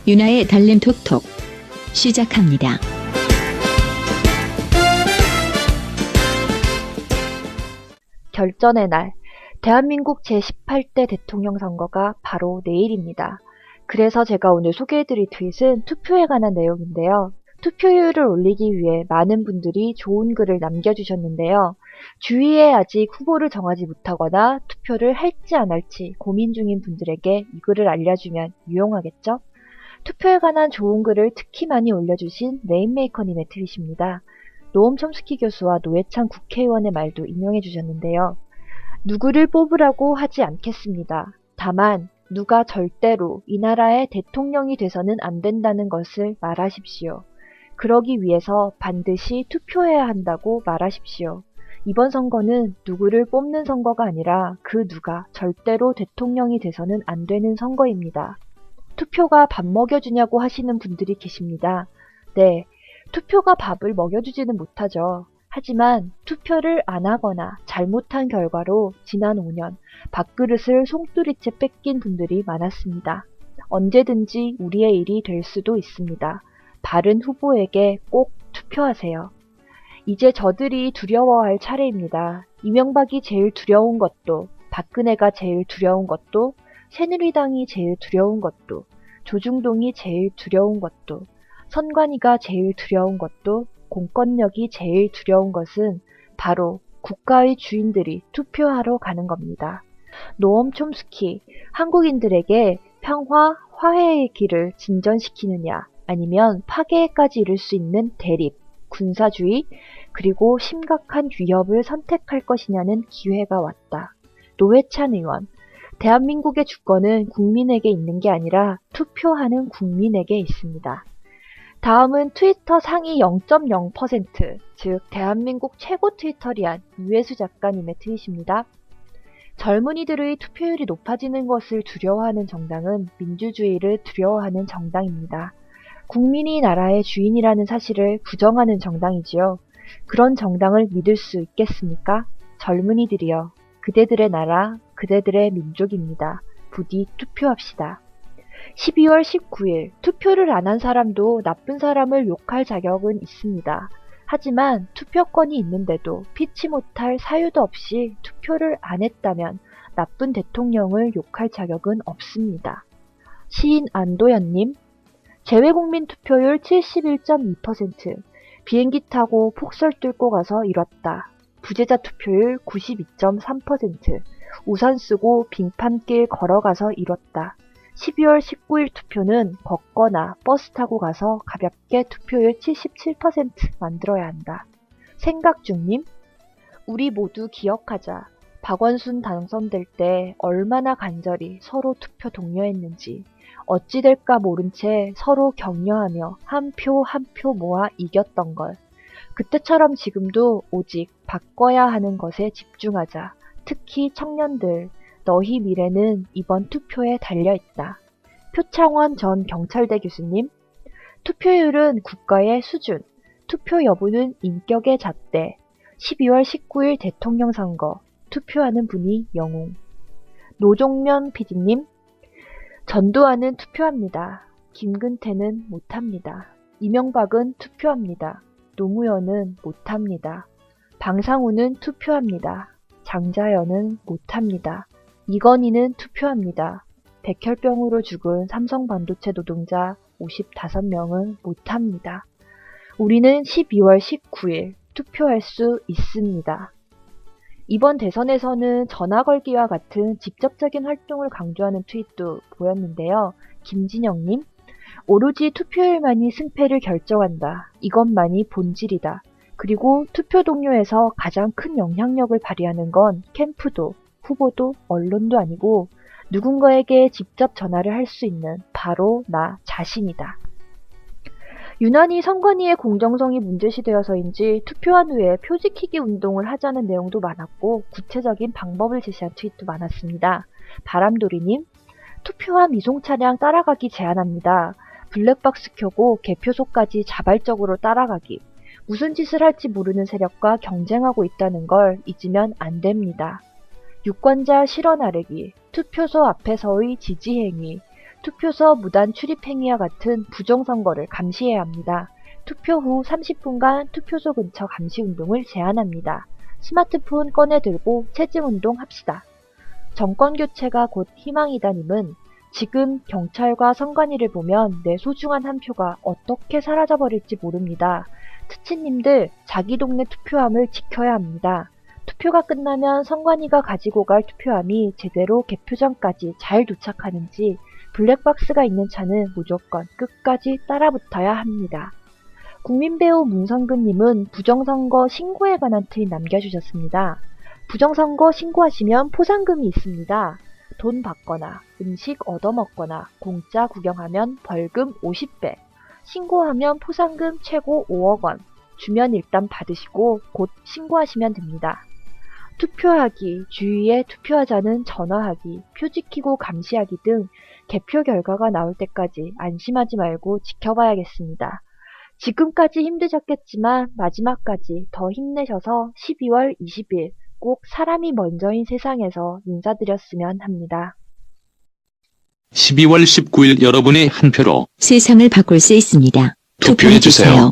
유나의 달림 톡톡 시작합니다. 결전의 날, 대한민국 제18대 대통령 선거가 바로 내일입니다. 그래서 제가 오늘 소개해드릴 트윗은 투표에 관한 내용인데요. 투표율을 올리기 위해 많은 분들이 좋은 글을 남겨주셨는데요. 주위에 아직 후보를 정하지 못하거나 투표를 할지 안 할지 고민 중인 분들에게 이 글을 알려주면 유용하겠죠? 투표에 관한 좋은 글을 특히 많이 올려주신 레인메이커님의 트윗입니다. 노엄 첨스키 교수와 노회찬 국회의원의 말도 인용해 주셨는데요. 누구를 뽑으라고 하지 않겠습니다. 다만 누가 절대로 이 나라의 대통령이 돼서는 안 된다는 것을 말하십시오. 그러기 위해서 반드시 투표해야 한다고 말하십시오. 이번 선거는 누구를 뽑는 선거가 아니라 그 누가 절대로 대통령이 돼서는 안 되는 선거입니다. 투표가 밥 먹여주냐고 하시는 분들이 계십니다. 네, 투표가 밥을 먹여주지는 못하죠. 하지만 투표를 안 하거나 잘못한 결과로 지난 5년 밥그릇을 송두리째 뺏긴 분들이 많았습니다. 언제든지 우리의 일이 될 수도 있습니다. 바른 후보에게 꼭 투표하세요. 이제 저들이 두려워할 차례입니다. 이명박이 제일 두려운 것도, 박근혜가 제일 두려운 것도, 새누리당이 제일 두려운 것도, 조중동이 제일 두려운 것도, 선관위가 제일 두려운 것도, 공권력이 제일 두려운 것은 바로 국가의 주인들이 투표하러 가는 겁니다. 노엄 촘스키, 한국인들에게 평화, 화해의 길을 진전시키느냐, 아니면 파괴까지 이룰 수 있는 대립, 군사주의, 그리고 심각한 위협을 선택할 것이냐는 기회가 왔다. 노회찬 의원, 대한민국의 주권은 국민에게 있는 게 아니라 투표하는 국민에게 있습니다. 다음은 트위터 상위 0.0%, 즉 대한민국 최고 트위터리안 유해수 작가님의 트윗입니다. 젊은이들의 투표율이 높아지는 것을 두려워하는 정당은 민주주의를 두려워하는 정당입니다. 국민이 나라의 주인이라는 사실을 부정하는 정당이지요. 그런 정당을 믿을 수 있겠습니까? 젊은이들이여, 그대들의 나라, 그대들의 민족입니다. 부디 투표합시다. 12월 19일, 투표를 안 한 사람도 나쁜 사람을 욕할 자격은 있습니다. 하지만 투표권이 있는데도 피치 못할 사유도 없이 투표를 안 했다면 나쁜 대통령을 욕할 자격은 없습니다. 시인 안도현님, 재외국민 투표율 71.2%, 비행기 타고 폭설 뚫고 가서 잃었다. 부재자 투표율 92.3%, 우산 쓰고 빙판길 걸어가서 잃었다. 12월 19일 투표는 걷거나 버스 타고 가서 가볍게 투표율 77% 만들어야 한다. 생각중님, 우리 모두 기억하자. 박원순 당선될 때 얼마나 간절히 서로 투표 독려했는지, 어찌 될까 모른 채 서로 격려하며 한 표 한 표 모아 이겼던 걸. 그때처럼 지금도 오직 바꿔야 하는 것에 집중하자. 특히 청년들, 너희 미래는 이번 투표에 달려있다. 표창원 전 경찰대 교수님, 투표율은 국가의 수준, 투표 여부는 인격의 잣대. 12월 19일 대통령 선거, 투표하는 분이 영웅. 노종면 PD님, 전두환은 투표합니다. 김근태는 못합니다. 이명박은 투표합니다. 노무현은 못합니다. 방상우는 투표합니다. 장자연은 못합니다. 이건희는 투표합니다. 백혈병으로 죽은 삼성반도체 노동자 55명은 못합니다. 우리는 12월 19일 투표할 수 있습니다. 이번 대선에서는 전화 걸기와 같은 직접적인 활동을 강조하는 트윗도 보였는데요. 김진영님, 오로지 투표율만이 승패를 결정한다. 이것만이 본질이다. 그리고 투표 동료에서 가장 큰 영향력을 발휘하는 건 캠프도, 후보도, 언론도 아니고 누군가에게 직접 전화를 할 수 있는 바로 나 자신이다. 유난히 선관위의 공정성이 문제시되어서인지 투표한 후에 표 지키기 운동을 하자는 내용도 많았고 구체적인 방법을 제시한 트윗도 많았습니다. 바람돌이님, 투표한 미송 차량 따라가기 제안합니다. 블랙박스 켜고 개표소까지 자발적으로 따라가기. 무슨 짓을 할지 모르는 세력과 경쟁하고 있다는 걸 잊으면 안 됩니다. 유권자 실어 나르기, 투표소 앞에서의 지지행위, 투표소 무단 출입행위와 같은 부정선거를 감시해야 합니다. 투표 후 30분간 투표소 근처 감시운동을 제한합니다. 스마트폰 꺼내 들고 체증운동 합시다. 정권교체가 곧 희망이다님은 지금 경찰과 선관위를 보면 내 소중한 한 표가 어떻게 사라져버릴지 모릅니다. 트치님들 자기 동네 투표함을 지켜야 합니다. 투표가 끝나면 선관위가 가지고 갈 투표함이 제대로 개표장까지 잘 도착하는지 블랙박스가 있는 차는 무조건 끝까지 따라붙어야 합니다. 국민배우 문성근님은 부정선거 신고에 관한 트윗 남겨주셨습니다. 부정선거 신고하시면 포상금이 있습니다. 돈 받거나 음식 얻어먹거나 공짜 구경하면 벌금 50배, 신고하면 포상금 최고 5억 원, 주면 일단 받으시고 곧 신고하시면 됩니다. 투표하기, 주위에 투표하자는 전화하기, 표 지키고 감시하기 등 개표 결과가 나올 때까지 안심하지 말고 지켜봐야겠습니다. 지금까지 힘드셨겠지만 마지막까지 더 힘내셔서 12월 20일 꼭 사람이 먼저인 세상에서 인사드렸으면 합니다. 12월 19일 여러분의 한 표로 세상을 바꿀 수 있습니다. 투표해주세요.